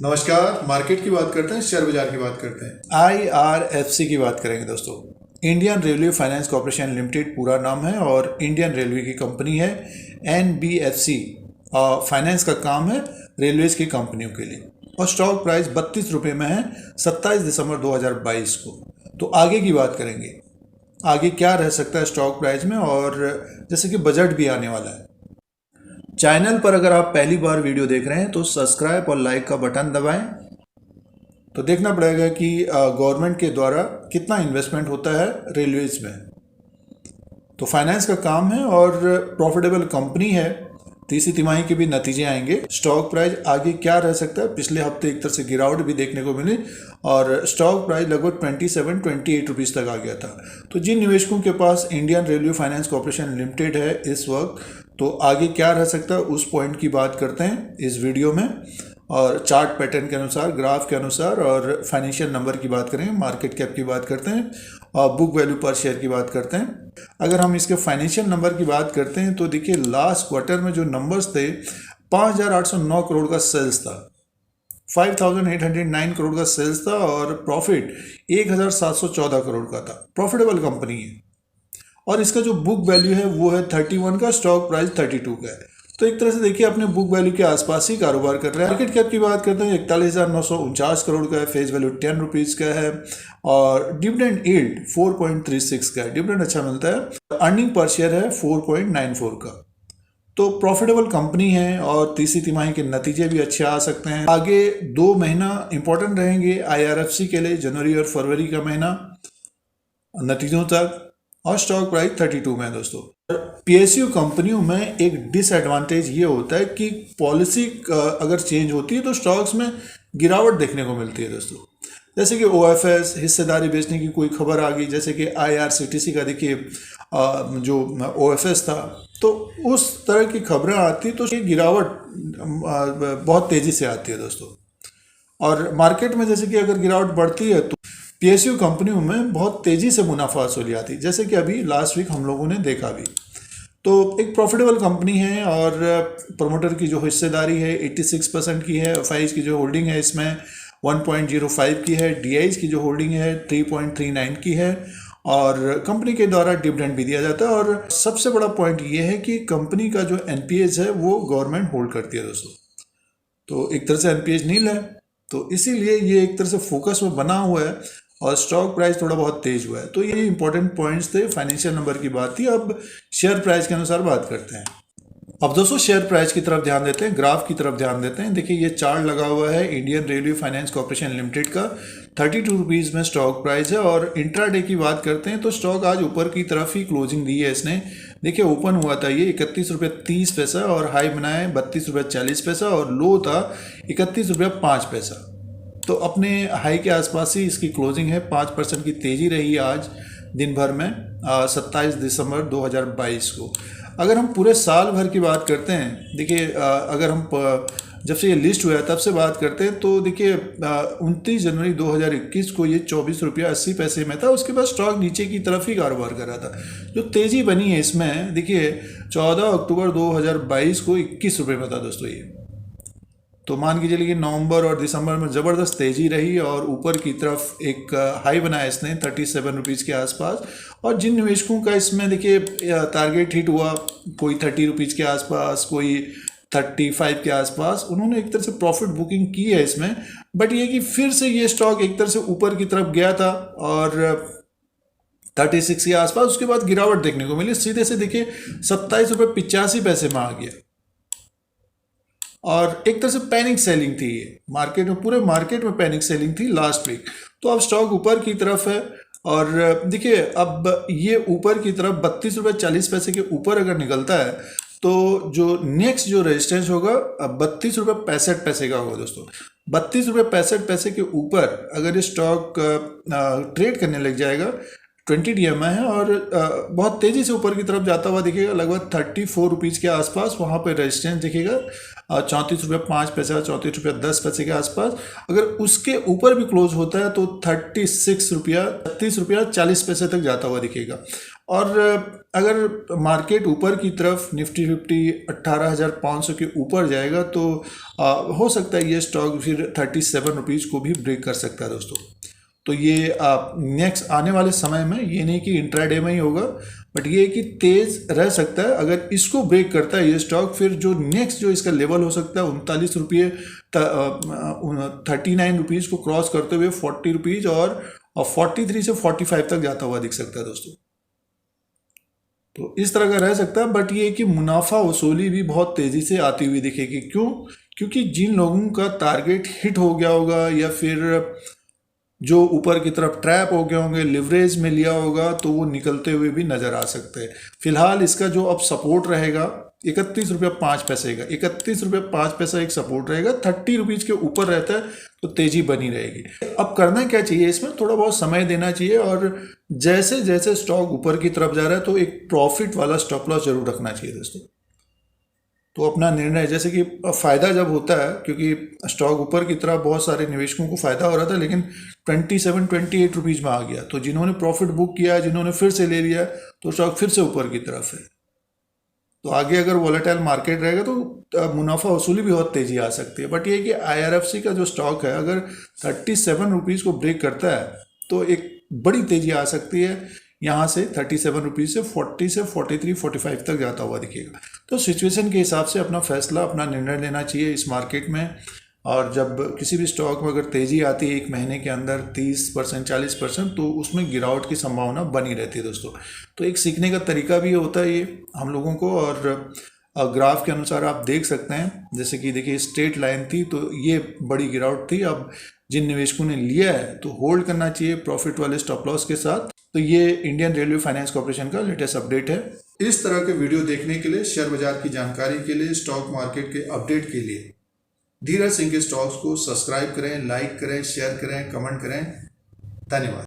नमस्कार। मार्केट की बात करते हैं, शेयर बाजार की बात करते हैं। IRFC की बात करेंगे दोस्तों। Indian railway finance corporation limited पूरा नाम है और इंडियन रेलवे की कंपनी है। NBFC फाइनेंस का काम है रेलवेज की कंपनियों के लिए और स्टॉक प्राइस 32 रुपये में है 27 दिसंबर 2022 को। तो आगे की बात करेंगे, आगे क्या रह सकता है स्टॉक प्राइस में, और जैसे कि बजट भी आने वाला है। चैनल पर अगर आप पहली बार वीडियो देख रहे हैं तो सब्सक्राइब और लाइक का बटन दबाएं। तो देखना पड़ेगा कि गवर्नमेंट के द्वारा कितना इन्वेस्टमेंट होता है रेलवेज में। तो फाइनेंस का काम है और प्रॉफिटेबल कंपनी है। तीसरी तिमाही के भी नतीजे आएंगे। स्टॉक प्राइस आगे क्या रह सकता है, पिछले हफ्ते एक तरह से गिरावट भी देखने को मिली और स्टॉक प्राइस लगभग 27-28 रुपीज़ तक आ गया था। तो जिन निवेशकों के पास Indian railway finance corporation limited है इस वक्त, तो आगे क्या रह सकता है उस पॉइंट की बात करते हैं इस वीडियो में, और चार्ट पैटर्न के अनुसार, ग्राफ के अनुसार, और फाइनेंशियल नंबर की बात करेंगे, मार्केट कैप की बात करते हैं और बुक वैल्यू पर शेयर की बात करते हैं। अगर हम इसके फाइनेंशियल नंबर की बात करते हैं तो देखिए लास्ट क्वार्टर में जो नंबर्स थे, 5,809 करोड़ का सेल्स था, 5,809 करोड़ का सेल्स था और प्रॉफिट 1,714 करोड़ का था। प्रॉफिटेबल कंपनी है और इसका जो बुक वैल्यू है वो है 31 का, स्टॉक प्राइस 32 का है। तो एक तरह से देखिए अपने बुक वैल्यू के आसपास ही कारोबार कर रहा है। मार्केट कैप की बात करते हैं 41,949 करोड़ का है, फेस वैल्यू 10 रुपीज़ का है और डिविडेंड यील्ड 4.36 का है। डिविडेंड अच्छा मिलता है। अर्निंग पर शेयर है 4.94 का। तो प्रॉफिटेबल कंपनी है और तीसरी तिमाही के नतीजे भी अच्छे आ सकते हैं। आगे 2 महीना इंपॉर्टेंट रहेंगे IRFC के लिए, जनवरी और फरवरी का महीना नतीजों तक, और स्टॉक प्राइस 32 में है दोस्तों। PSU कंपनियों में एक डिसएडवांटेज ये होता है कि पॉलिसी अगर चेंज होती है तो स्टॉक्स में गिरावट देखने को मिलती है दोस्तों। जैसे कि OFS हिस्सेदारी बेचने की कोई खबर आ गई, जैसे कि IRCTC का देखिए जो OFS था, तो उस तरह की खबरें आती तो ये गिरावट बहुत तेज़ी से आती है दोस्तों। और मार्केट में जैसे कि अगर गिरावट बढ़ती है तो PSU कंपनियों में बहुत तेज़ी से मुनाफा वसूली आती है, जैसे कि अभी लास्ट वीक हम लोगों ने देखा भी। तो एक प्रॉफिटेबल कंपनी है और प्रमोटर की जो हिस्सेदारी है 86% की है, FIs की जो होल्डिंग है इसमें 1.05 की है, DIs की जो होल्डिंग है 3.39 की है और कंपनी के द्वारा डिविडेंड भी दिया जाता है। और सबसे बड़ा पॉइंट ये है कि कंपनी का जो NPS है वो गवर्नमेंट होल्ड करती है दोस्तों। तो एक तरह से NPS नील है, तो इसीलिए ये एक तरह से फोकस में बना हुआ है और स्टॉक प्राइस थोड़ा बहुत तेज हुआ है। तो ये इंपॉर्टेंट पॉइंट्स थे, फाइनेंशियल नंबर की बात थी। अब शेयर प्राइस के अनुसार बात करते हैं। अब दोस्तों शेयर प्राइस की तरफ ध्यान देते हैं, ग्राफ की तरफ ध्यान देते हैं। देखिए ये चार्ट लगा हुआ है Indian railway finance corporation limited का, 32 रुपीज़ में स्टॉक प्राइस है। और इंट्राडे की बात करते हैं तो स्टॉक आज ऊपर की तरफ ही क्लोजिंग दी है इसने। देखिए ओपन हुआ था ये 31 रुपये 30 पैसा और हाई बनाया है 32 रुपये 40 पैसा और लो था 31 रुपये 5 पैसा। तो अपने हाई के आसपास ही इसकी क्लोजिंग है। 5% की तेज़ी रही आज दिन भर में 27 दिसंबर 2022 को। अगर हम पूरे साल भर की बात करते हैं, देखिए अगर हम जब से ये लिस्ट हुआ है तब से बात करते हैं तो देखिए 29 जनवरी 2021 को ये 24 रुपया 80 पैसे में था। उसके बाद स्टॉक नीचे की तरफ ही कारोबार कर रहा था। जो तेज़ी बनी है इसमें देखिए 14 अक्टूबर 2022 को 21 रुपये में था दोस्तों ये। तो मान के चलिए कि नवंबर और दिसंबर में ज़बरदस्त तेज़ी रही और ऊपर की तरफ एक हाई बनाया इसने 37 रुपीज़ के आसपास। और जिन निवेशकों का इसमें देखिए टारगेट हिट हुआ, कोई 30 रुपीज़ के आसपास, कोई 35 के आसपास, उन्होंने एक तरह से प्रॉफिट बुकिंग की है इसमें। बट ये कि फिर से ये स्टॉक एक तरह से ऊपर की तरफ गया था और 36 के आसपास, उसके बाद गिरावट देखने को मिली। सीधे से देखिए 27 रुपये 85 पैसे में आ गया और एक तरह से पैनिक सेलिंग थी ये मार्केट में, पूरे मार्केट में पैनिक सेलिंग थी लास्ट वीक। तो अब स्टॉक ऊपर की तरफ है और देखिए अब ये ऊपर की तरफ 32 रुपये 40 पैसे के ऊपर अगर निकलता है तो जो नेक्स्ट जो रेजिस्टेंस होगा 32 रुपये 65 पैसे का होगा दोस्तों। 32 रुपये 65 पैसे के ऊपर अगर ये स्टॉक ट्रेड करने लग जाएगा, 20 DMI है और बहुत तेज़ी से ऊपर की तरफ जाता हुआ दिखेगा, लगभग 34 रुपीज़ के आसपास वहाँ पे रेजिस्टेंस दिखेगा 34 रुपये 5 पैसे, 34 रुपये 10 पैसे के आसपास। अगर उसके ऊपर भी क्लोज होता है तो 36 रुपया 40 पैसे तक जाता हुआ दिखेगा। और अगर मार्केट ऊपर की तरफ निफ्टी 50 18,500 के ऊपर जाएगा तो हो सकता है ये स्टॉक फिर 37 रुपीज़ को भी ब्रेक कर सकता है दोस्तों। तो ये नेक्स्ट आने वाले समय में, ये नहीं कि इंट्राडे में ही होगा, बट ये कि तेज़ रह सकता है। अगर इसको ब्रेक करता है ये स्टॉक, फिर जो नेक्स्ट जो इसका लेवल हो सकता है 39 रुपये 39 रुपीज़ को क्रॉस करते हुए 40 रुपीज़ और 43 से 45 तक जाता हुआ दिख सकता है दोस्तों। तो इस तरह का रह सकता है, बट ये कि मुनाफा वसूली भी बहुत तेज़ी से आती हुई दिखेगी। क्यों? क्योंकि जिन लोगों का टारगेट हिट हो गया होगा या फिर जो ऊपर की तरफ ट्रैप हो गए होंगे, लिवरेज में लिया होगा, तो वो निकलते हुए भी नज़र आ सकते हैं। फिलहाल इसका जो अब सपोर्ट रहेगा 31 रुपये 5 पैसे का, 31 रुपये 5 पैसा एक सपोर्ट रहेगा। 30 रुपीज़ के ऊपर रहता है तो तेज़ी बनी रहेगी। अब करना क्या चाहिए, इसमें थोड़ा बहुत समय देना चाहिए, और जैसे जैसे स्टॉक ऊपर की तरफ जा रहा है तो एक प्रॉफिट वाला स्टॉप लॉस जरूर रखना चाहिए दोस्तों। तो अपना निर्णय, जैसे कि फ़ायदा जब होता है, क्योंकि स्टॉक ऊपर की तरफ बहुत सारे निवेशकों को फ़ायदा हो रहा था, लेकिन 27-28 रुपीज़ में आ गया, तो जिन्होंने प्रॉफिट बुक किया, जिन्होंने फिर से ले लिया, तो स्टॉक फिर से ऊपर की तरफ है। तो आगे अगर वॉलेटाइल मार्केट रहेगा तो मुनाफा वसूली भी बहुत तेज़ी आ सकती है। बट ये कि IRFC का जो स्टॉक है, अगर 37 रुपीज़ को ब्रेक करता है तो एक बड़ी तेज़ी आ सकती है। यहाँ से 37 रुपीज़ से 40 से 43, 45 तक जाता हुआ दिखेगा। तो सिचुएशन के हिसाब से अपना फैसला, अपना निर्णय लेना चाहिए इस मार्केट में। और जब किसी भी स्टॉक में अगर तेज़ी आती है एक महीने के अंदर 30%, 40%, तो उसमें गिरावट की संभावना बनी रहती है दोस्तों। तो एक सीखने का तरीका भी होता है ये हम लोगों को। और ग्राफ के अनुसार आप देख सकते हैं, जैसे कि देखिए स्ट्रेट लाइन थी तो ये बड़ी गिरावट थी। अब जिन निवेशकों ने लिया है तो होल्ड करना चाहिए प्रॉफिट वाले स्टॉप लॉस के साथ। तो ये इंडियन रेलवे फाइनेंस कॉर्पोरेशन का लेटेस्ट अपडेट है। इस तरह के वीडियो देखने के लिए, शेयर बाजार की जानकारी के लिए, स्टॉक मार्केट के अपडेट के लिए धीरज सिंह के स्टॉक्स को सब्सक्राइब करें, लाइक करें, शेयर करें, कमेंट करें। धन्यवाद।